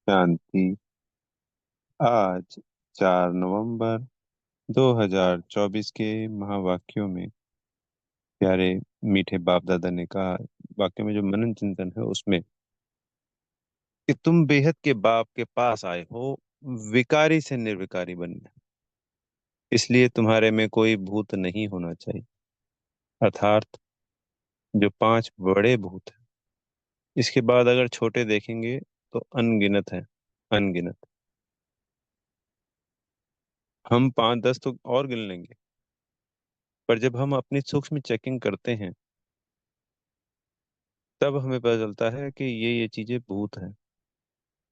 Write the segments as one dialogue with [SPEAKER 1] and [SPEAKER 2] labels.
[SPEAKER 1] शांति। आज 4 नवंबर 2024 के महावाक्यों में प्यारे मीठे बाप दादा ने कहा, वाक्य में जो मनन चिंतन है उसमें, कि तुम बेहद के बाप के पास आए हो विकारी से निर्विकारी बनने, इसलिए तुम्हारे में कोई भूत नहीं होना चाहिए। अर्थात जो 5 बड़े भूत हैं, इसके बाद अगर छोटे देखेंगे तो अनगिनत है, अनगिनत। हम 5-10 तो और गिन लेंगे, पर जब हम अपनी सूक्ष्म चेकिंग करते हैं तब हमें पता चलता है कि ये चीजें भूत हैं।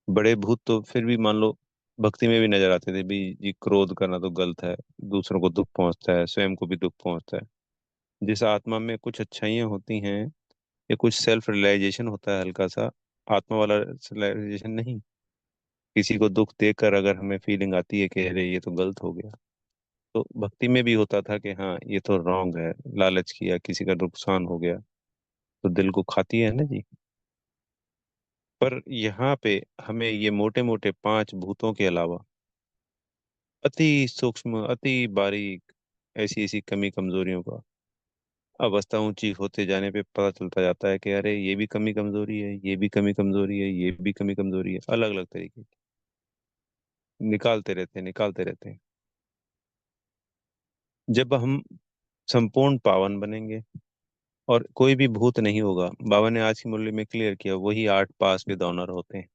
[SPEAKER 1] बड़े भूत तो फिर भी मान लो भक्ति में भी नजर आते थे भी, ये क्रोध करना तो गलत है, दूसरों को दुख पहुंचता है, स्वयं को भी दुख पहुंचता है। जिस आत्मा में कुछ अच्छाइयाँ होती हैं या कुछ सेल्फ रियलाइजेशन होता है, हल्का सा आत्मा वाला रियलाइजेशन नहीं, किसी को दुख देकर अगर हमें फीलिंग आती है कि अरे ये तो गलत हो गया, तो भक्ति में भी होता था कि हाँ ये तो रॉन्ग है, लालच किया, किसी का नुकसान हो गया, तो दिल को खाती है ना जी। पर यहाँ पे हमें ये मोटे मोटे 5 भूतों के अलावा अति सूक्ष्म, अति बारीक, ऐसी ऐसी कमी कमजोरियों का अवस्था ऊंची होते जाने पे पता चलता जाता है कि अरे ये भी कमी कमजोरी है, ये भी कमी कमजोरी है, ये भी कमी कमजोरी है, अलग अलग तरीके की निकालते रहते हैं, निकालते रहते हैं। जब हम संपूर्ण पावन बनेंगे और कोई भी भूत नहीं होगा, बाबा ने आज की मुरली में क्लियर किया, वही 8 पास विद ऑनर होते हैं।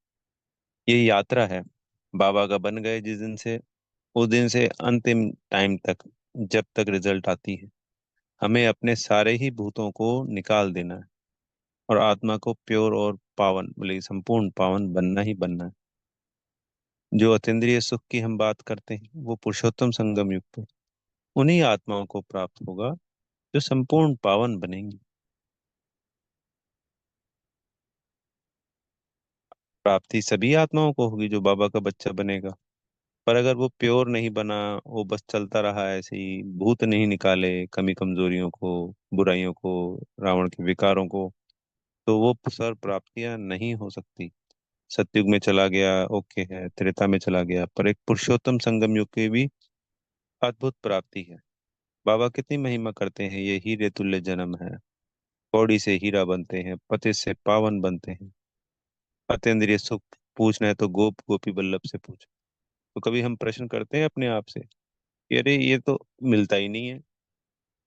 [SPEAKER 1] ये यात्रा है, बाबा का बन गए जिस दिन से, उस दिन से अंतिम टाइम तक, जब तक रिजल्ट आती है, हमें अपने सारे ही भूतों को निकाल देना है और आत्मा को प्योर और पावन, बोले संपूर्ण पावन बनना ही बनना है। जो अतीन्द्रिय सुख की हम बात करते हैं वो पुरुषोत्तम संगम युग पे उन्हीं आत्माओं को प्राप्त होगा जो संपूर्ण पावन बनेंगी। प्राप्ति सभी आत्माओं को होगी जो बाबा का बच्चा बनेगा। पर अगर वो प्योर नहीं बना, वो बस चलता रहा ऐसे ही, भूत नहीं निकाले कमी कमजोरियों को, बुराइयों को, रावण के विकारों को, तो वो सर प्राप्तियां नहीं हो सकती। सतयुग में चला गया ओके है, त्रेता में चला गया, पर एक पुरुषोत्तम संगम युग की भी अद्भुत प्राप्ति है। बाबा कितनी महिमा करते हैं, ये हीरे तुल्य जन्म है, कौड़ी से हीरा बनते हैं, पति से पावन बनते हैं। अतीन्द्रिय सुख पूछना है तो गोप गोपी बल्लभ से पूछ। तो कभी हम प्रश्न करते हैं अपने आप से कि अरे ये तो मिलता ही नहीं है,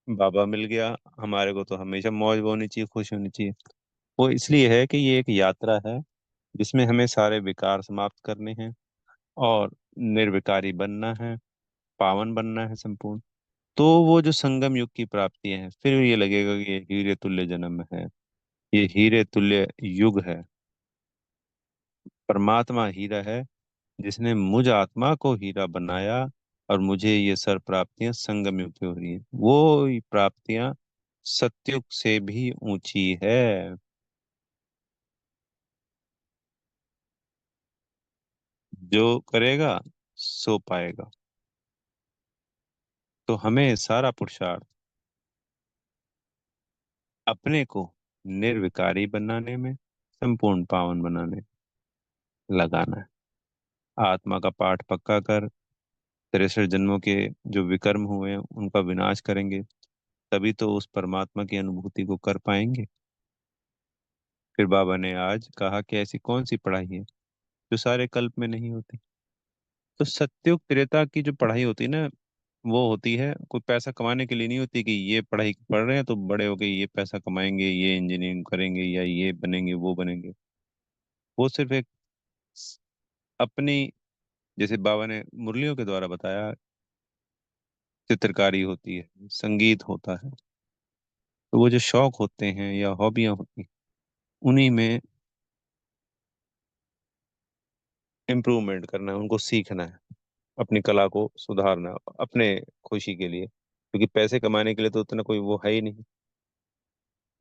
[SPEAKER 1] बाबा मिल गया, हमारे को तो हमेशा मौज होनी चाहिए, खुश होनी चाहिए। वो इसलिए है कि ये एक यात्रा है जिसमें हमें सारे विकार समाप्त करने हैं और निर्विकारी बनना है, पावन बनना है संपूर्ण। तो वो जो संगम युग की प्राप्ति है, फिर ये लगेगा कि ये हीरे तुल्य जन्म है, ये हीरे तुल्य युग है। परमात्मा हीरा है जिसने मुझ आत्मा को हीरा बनाया, और मुझे ये सर प्राप्तियां संगम युग पे हो रही हैं। वो प्राप्तियां सत्युग से भी ऊंची है। जो करेगा सो पाएगा। तो हमें सारा पुरुषार्थ अपने को निर्विकारी बनाने में, संपूर्ण पावन बनाने में लगाना है। आत्मा का पाठ पक्का कर 63 जन्मों के जो विकर्म हुए हैं उनका विनाश करेंगे, तभी तो उस परमात्मा की अनुभूति को कर पाएंगे। फिर बाबा ने आज कहा कि ऐसी कौन सी पढ़ाई है जो सारे कल्प में नहीं होती। तो सत्युग त्रेता की जो पढ़ाई होती है ना, वो होती है कोई पैसा कमाने के लिए नहीं होती, कि ये पढ़ाई पढ़ रहे हैं तो बड़े हो गए ये पैसा कमाएंगे, ये इंजीनियरिंग करेंगे या ये बनेंगे वो बनेंगे। वो सिर्फ एक अपनी, जैसे बाबा ने मुरलियों के द्वारा बताया, चित्रकारी होती है, संगीत होता है, तो वो जो शौक होते हैं या हॉबियां होती हैं, उन्हीं में इम्प्रूवमेंट करना है, उनको सीखना है, अपनी कला को सुधारना है, अपने खुशी के लिए, क्योंकि पैसे कमाने के लिए तो उतना कोई वो है ही नहीं।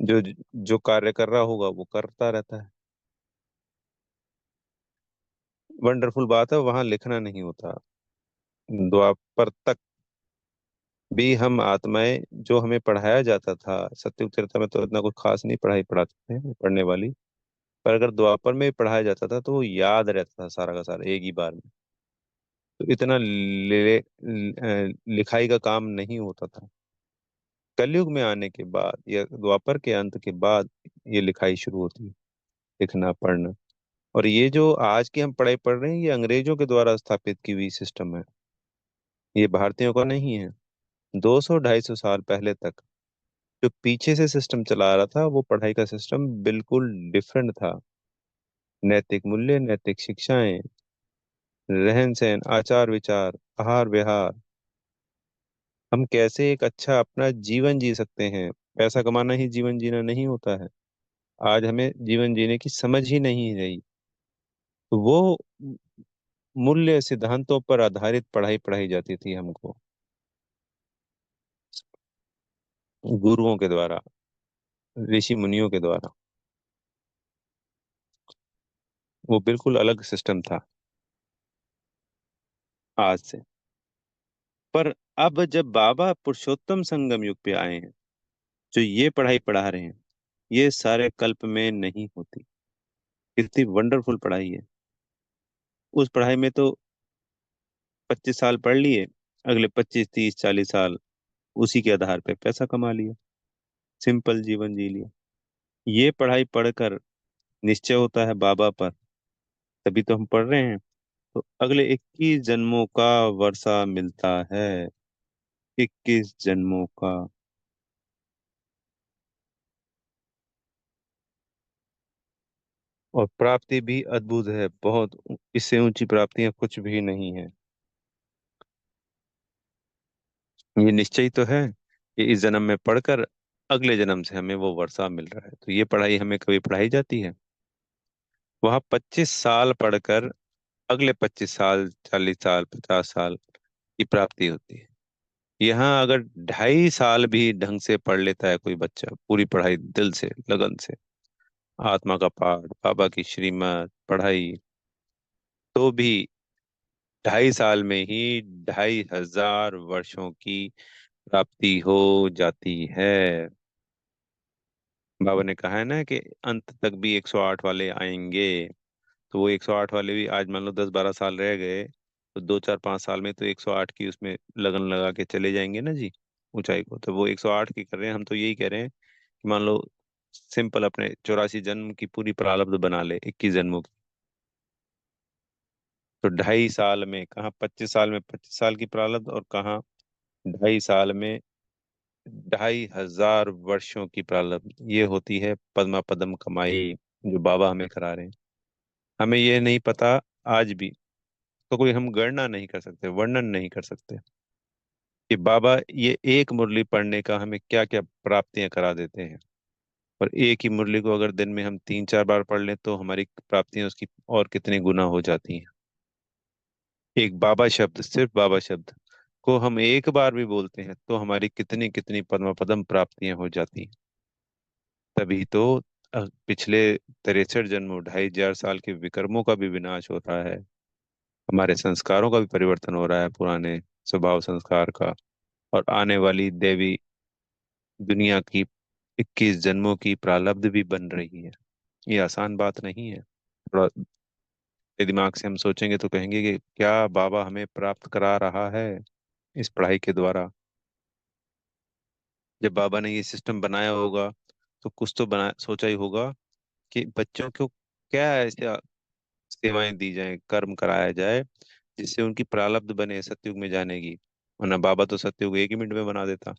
[SPEAKER 1] जो जो कार्य कर रहा होगा वो करता रहता है। वंडरफुल बात है, वहां लिखना नहीं होता। द्वापर तक भी हम आत्माएं, जो हमें पढ़ाया जाता था, सत्युग चरित्र में तो इतना कुछ खास नहीं पढ़ाई पढ़ाते थे पढ़ने वाली, पर अगर द्वापर में पढ़ाया जाता था तो वो याद रहता था सारा का सारा एक ही बार में। तो इतना लिखाई का काम नहीं होता था। कलयुग में आने के बाद या द्वापर के अंत के बाद ये लिखाई शुरू होती है, लिखना पढ़ना। और ये जो आज की हम पढ़ाई पढ़ रहे हैं ये अंग्रेजों के द्वारा स्थापित की हुई सिस्टम है, ये भारतीयों का नहीं है। 200 250 साल पहले तक जो पीछे से सिस्टम चला रहा था वो पढ़ाई का सिस्टम बिल्कुल डिफरेंट था। नैतिक मूल्य, नैतिक शिक्षाएं, रहन सहन, आचार विचार, आहार विहार, हम कैसे एक अच्छा अपना जीवन जी सकते हैं। पैसा कमाना ही जीवन जीना नहीं होता है। आज हमें जीवन जीने की समझ ही नहीं रही। तो वो मूल्य सिद्धांतों पर आधारित पढ़ाई पढ़ाई जाती थी हमको, गुरुओं के द्वारा, ऋषि मुनियों के द्वारा। वो बिल्कुल अलग सिस्टम था आज से। पर अब जब बाबा पुरुषोत्तम संगम युग पे आए हैं, जो ये पढ़ाई पढ़ा रहे हैं, ये सारे कल्प में नहीं होती। कितनी वंडरफुल पढ़ाई है। उस पढ़ाई में तो 25 साल पढ़ लिए, अगले 25 30 40 साल उसी के आधार पे पैसा कमा लिया, सिंपल जीवन जी लिया। ये पढ़ाई पढ़कर निश्चय होता है बाबा पर, तभी तो हम पढ़ रहे हैं। तो अगले 21 जन्मों का वर्षा मिलता है, 21 जन्मों का। और प्राप्ति भी अद्भुत है बहुत, इससे ऊंची प्राप्तियां कुछ भी नहीं है। ये निश्चय तो है कि इस जन्म में पढ़कर अगले जन्म से हमें वो वर्षा मिल रहा है। तो ये पढ़ाई हमें कभी पढ़ाई जाती है? वहां 25 साल पढ़कर अगले 25 साल, 40 साल, 50 साल की प्राप्ति होती है। यहाँ अगर 2.5 साल भी ढंग से पढ़ लेता है कोई बच्चा, पूरी पढ़ाई दिल से लगन से, आत्मा का पाठ, बाबा की श्रीमत पढ़ाई, तो भी 2.5 साल में ही 2,500 वर्षों की प्राप्ति हो जाती है। बाबा ने कहा है ना कि अंत तक भी 108 वाले आएंगे। तो वो 108 वाले भी आज मान लो 10 12 साल रह गए, तो 2 4 5 साल में तो 108 की उसमें लगन लगा के चले जाएंगे ना जी, ऊंचाई को। तो वो 108 की कर रहे हैं, हम तो यही कह रहे हैं कि मान लो सिंपल अपने 84 जन्म की पूरी प्रारब्ध बना ले 21 जन्मों की। तो 2.5 साल में कहाँ, 25 साल में 25 साल की प्रारब्ध, और कहाँ 2.5 साल में 2,500 वर्षों की प्रारब्ध। ये होती है पद्मा पदम कमाई, जो बाबा हमें करा रहे हैं। हमें ये नहीं पता आज भी, तो कोई हम गणना नहीं कर सकते, वर्णन नहीं कर सकते कि बाबा ये एक मुरली पढ़ने का हमें क्या क्या प्राप्तियां करा देते हैं। और एक ही मुरली को अगर दिन में हम 3 4 बार पढ़ लें तो हमारी प्राप्तियां उसकी और कितनी गुना हो जाती हैं। एक बाबा शब्द, सिर्फ बाबा शब्द को हम एक बार भी बोलते हैं तो हमारी कितनी कितनी पद्म पदम प्राप्तियां हो जाती हैं। तभी तो पिछले 63 जन्मों, 2,500 साल के विकर्मों का भी विनाश हो रहा है। हमारे संस्कारों का भी परिवर्तन हो रहा है, पुराने स्वभाव संस्कार का। और आने वाली देवी दुनिया की 21 जन्मों की प्रारब्ध भी बन रही है। ये आसान बात नहीं है। थोड़ा दिमाग से हम सोचेंगे तो कहेंगे कि क्या बाबा हमें प्राप्त करा रहा है इस पढ़ाई के द्वारा। जब बाबा ने ये सिस्टम बनाया होगा तो कुछ तो बना सोचा ही होगा कि बच्चों को क्या ऐसे सेवाएं दी जाएं, कर्म कराया जाए जिससे उनकी प्रारब्ध बने सतयुग में जाने की। वरना बाबा तो सतयुग 1 ही मिनट में बना देता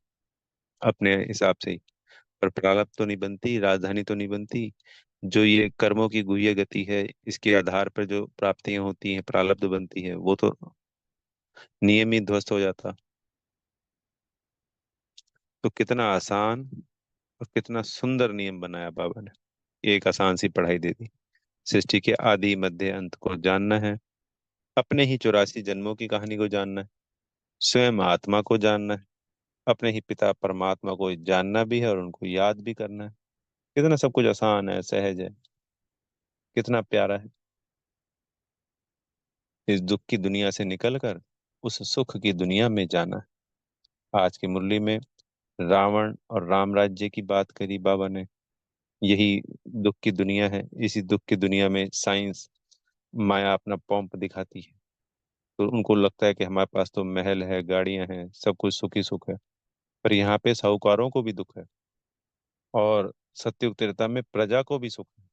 [SPEAKER 1] अपने हिसाब से ही। पर प्रारब्ध तो नहीं बनती, राजधानी तो नहीं बनती। जो ये कर्मों की गुह्य गति है, इसके आधार पर जो प्राप्तियां होती हैं, प्रारब्ध बनती है, वो तो नियम ही ध्वस्त हो जाता। तो कितना आसान और कितना सुंदर नियम बनाया बाबा ने। एक आसान सी पढ़ाई दे दी। सृष्टि के आदि मध्य अंत को जानना है, अपने ही 84 जन्मों की कहानी को जानना है, स्वयं आत्मा को जानना है, अपने ही पिता परमात्मा को जानना भी है और उनको याद भी करना है। कितना सब कुछ आसान है, सहज है, कितना प्यारा है। इस दुख की दुनिया से निकलकर उस सुख की दुनिया में जाना है। आज की मुरली में रावण और राम राज्य की बात करी बाबा ने। यही दुख की दुनिया है। इसी दुख की दुनिया में साइंस, माया अपना पॉम्प दिखाती है। तो उनको लगता है कि हमारे पास तो महल है, गाड़ियां हैं, सब कुछ सुखी सुख है। पर यहाँ पे साहूकारों को भी दुख है, और सत्युग त्रेता में प्रजा को भी सुख है।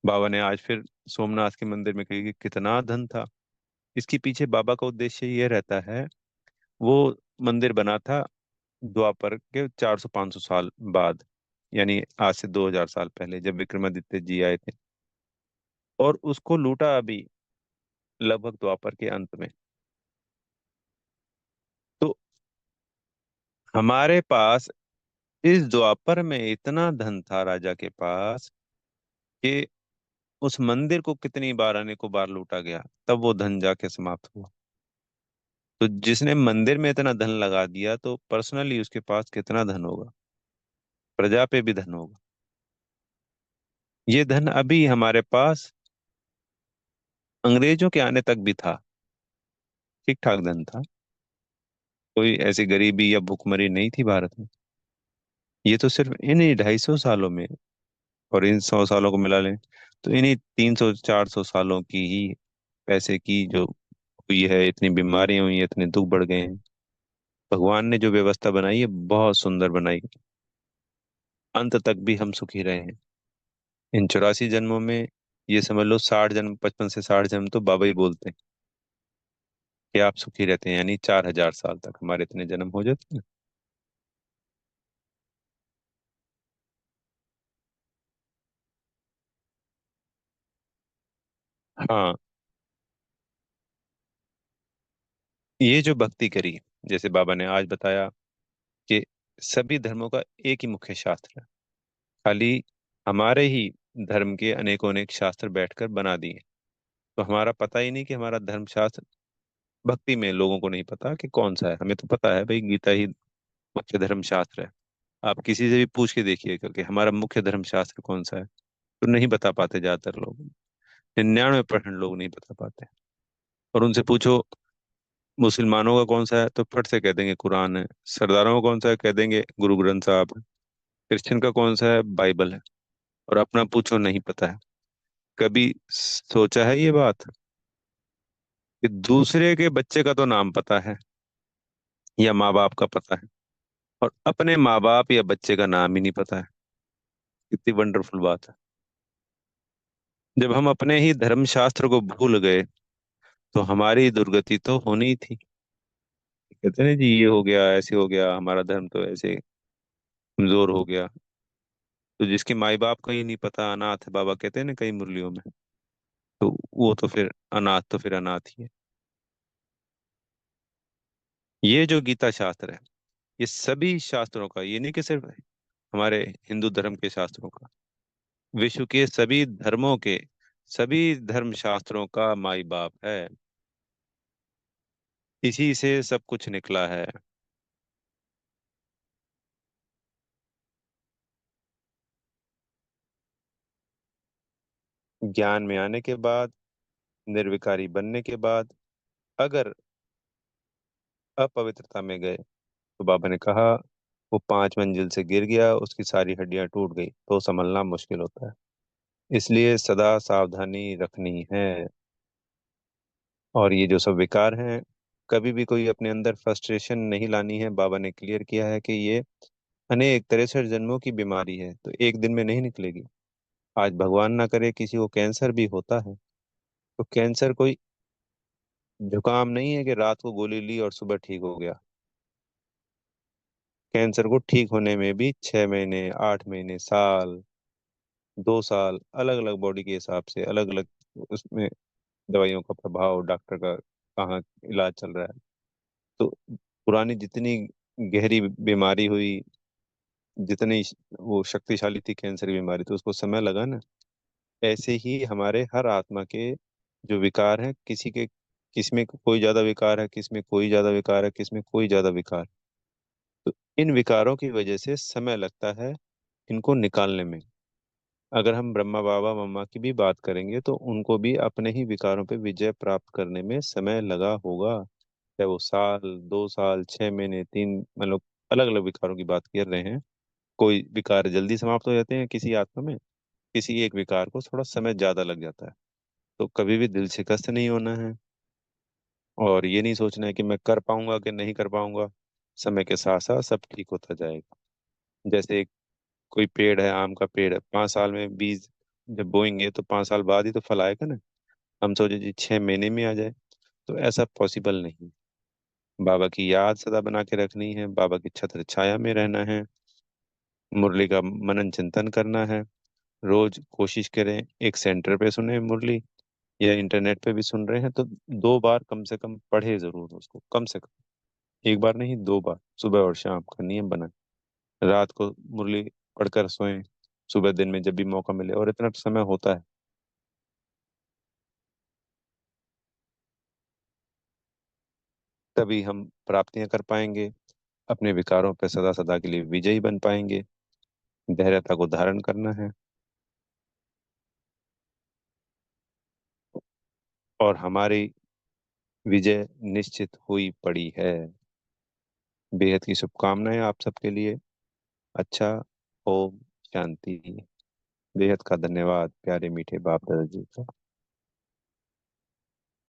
[SPEAKER 1] बाबा ने आज फिर सोमनाथ के मंदिर में कही कि कितना धन था। इसके पीछे बाबा का उद्देश्य ये रहता है। वो मंदिर बना था द्वापर के 400-500 साल बाद, यानी आज से 2000 साल पहले, जब विक्रमादित्य जी आए थे। और उसको लूटा अभी लगभग द्वापर के अंत में। तो हमारे पास इस द्वापर में इतना धन था राजा के पास कि उस मंदिर को कितनी बार अनेकों बार लूटा गया, तब वो धन जाके समाप्त हुआ। तो जिसने मंदिर में इतना धन लगा दिया, तो पर्सनली उसके पास कितना धन होगा, प्रजा पे भी धन होगा। ये धन अभी हमारे पास अंग्रेजों के आने तक भी था, ठीक ठाक धन था। कोई ऐसी गरीबी या भुखमरी नहीं थी भारत में। ये तो सिर्फ इन्हीं 250 सालों में, और इन 100 सालों को मिला लें तो इन्हीं 300-400 सालों की ही पैसे की जो हुई है, इतनी बीमारियां हुई हैं, इतने दुख बढ़ गए हैं। भगवान ने जो व्यवस्था बनाई है बहुत सुंदर बनाई। अंत तक भी हम सुखी रहे हैं। इन 84 जन्मों में, ये समझ लो 60 जन्म, 55 से 60 जन्म तो बाबा ही बोलते हैं कि आप सुखी रहते हैं, यानी 4000 साल तक हमारे इतने जन्म हो जाते हैं। हाँ, ये जो भक्ति करी, जैसे बाबा ने आज बताया कि सभी धर्मों का एक ही मुख्य शास्त्र है। खाली हमारे ही धर्म के अनेकों अनेक शास्त्र बैठकर बना दिए। तो हमारा पता ही नहीं कि हमारा धर्म शास्त्र, भक्ति में लोगों को नहीं पता कि कौन सा है। हमें तो पता है भाई, गीता ही मुख्य धर्म शास्त्र है। आप किसी से भी पूछ के देखिए क्योंकि हमारा मुख्य धर्म शास्त्र कौन सा है, तो नहीं बता पाते ज्यादातर लोग। 99% लोग नहीं बता पाते। और उनसे पूछो मुसलमानों का कौन सा है, तो फट से कह देंगे कुरान है। सरदारों का कौन सा है, कह देंगे गुरु ग्रंथ साहब है। क्रिश्चियन का कौन सा है, बाइबल है। और अपना पूछो, नहीं पता है। कभी सोचा है ये बात कि दूसरे के बच्चे का तो नाम पता है, या माँ बाप का पता है, और अपने माँ बाप या बच्चे का नाम ही नहीं पता है। कितनी वंडरफुल बात है। जब हम अपने ही धर्म शास्त्र को भूल गए, तो हमारी दुर्गति तो होनी ही थी। कहते हैं ना जी, ये हो गया, ऐसे हो गया, हमारा धर्म तो ऐसे कमजोर हो गया। तो जिसके माई बाप का ही नहीं पता, अनाथ है, बाबा कहते हैं ना कई मुरलियों में, तो वो तो फिर अनाथ, तो फिर अनाथ ही है। ये जो गीता शास्त्र है, ये सभी शास्त्रों का, ये नहीं कि सिर्फ हमारे हिंदू धर्म के शास्त्रों का, विश्व के सभी धर्मों के, सभी धर्म शास्त्रों का माई बाप है। इसी से सब कुछ निकला है। ज्ञान में आने के बाद, निर्विकारी बनने के बाद, अगर अपवित्रता में गए, तो बाबा ने कहा वो 5 मंजिल से गिर गया, उसकी सारी हड्डियां टूट गई, तो संभलना मुश्किल होता है। इसलिए सदा सावधानी रखनी है। और ये जो सब विकार हैं, कभी भी कोई अपने अंदर फ्रस्ट्रेशन नहीं लानी है। बाबा ने क्लियर किया है कि ये अनेक 63 जन्मों की बीमारी है, तो एक दिन में नहीं निकलेगी। आज भगवान ना करे किसी को कैंसर भी होता है, तो कैंसर कोई जुकाम नहीं है कि रात को गोली ली और सुबह ठीक हो गया। कैंसर को ठीक होने में भी 6 महीने, 8 महीने, साल, 2 साल, अलग अलग बॉडी के हिसाब से अलग अलग उसमें दवाइयों का प्रभाव, डॉक्टर का कहाँ इलाज चल रहा है। तो पुरानी जितनी गहरी बीमारी हुई, जितनी वो शक्तिशाली थी कैंसर की बीमारी, तो उसको समय लगा ना। ऐसे ही हमारे हर आत्मा के जो विकार हैं, किसी के, किसमें कोई ज्यादा विकार है, किसमें कोई ज्यादा विकार है, किसमें कोई ज्यादा विकार। तो इन विकारों की वजह से समय लगता है इनको निकालने में। अगर हम ब्रह्मा बाबा मम्मा की भी बात करेंगे, तो उनको भी अपने ही विकारों पे विजय प्राप्त करने में समय लगा होगा। चाहे वो साल, 2 साल, 6 महीने, तीन, मतलब अलग अलग विकारों की बात कर रहे हैं। कोई विकार जल्दी समाप्त हो जाते हैं किसी आत्मा में, किसी एक विकार को थोड़ा समय ज्यादा लग जाता है। तो कभी भी दिल शिकस्त नहीं होना है, और ये नहीं सोचना है कि मैं कर पाऊंगा कि नहीं कर पाऊंगा। समय के साथ साथ सब ठीक होता जाएगा। जैसे कोई पेड़ है, आम का पेड़ है, 5 साल में बीज जब बोएंगे तो 5 साल बाद ही तो फल आएगा ना। हम सोचे जी 6 महीने में आ जाए, तो ऐसा पॉसिबल नहीं। बाबा की याद सदा बना के रखनी है, बाबा की छत्र छाया में रहना है, मुरली का मनन चिंतन करना है। रोज कोशिश करें एक सेंटर पे सुने मुरली, या इंटरनेट पे भी सुन रहे हैं तो 2 बार कम से कम पढ़े जरूर उसको, कम से कम। एक बार नहीं, 2 बार, सुबह और शाम का नियम बनाए। रात को मुरली पढ़कर सोएं, सुबह दिन में जब भी मौका मिले, और इतना समय होता है। तभी हम प्राप्तियां कर पाएंगे, अपने विकारों पर सदा सदा के लिए विजयी बन पाएंगे। धैर्यता को धारण करना है, और हमारी विजय निश्चित हुई पड़ी है। बेहद की शुभकामनाएं आप सबके लिए। अच्छा। ओम शांति। बेहद का धन्यवाद प्यारे मीठे बाप दादा जी का।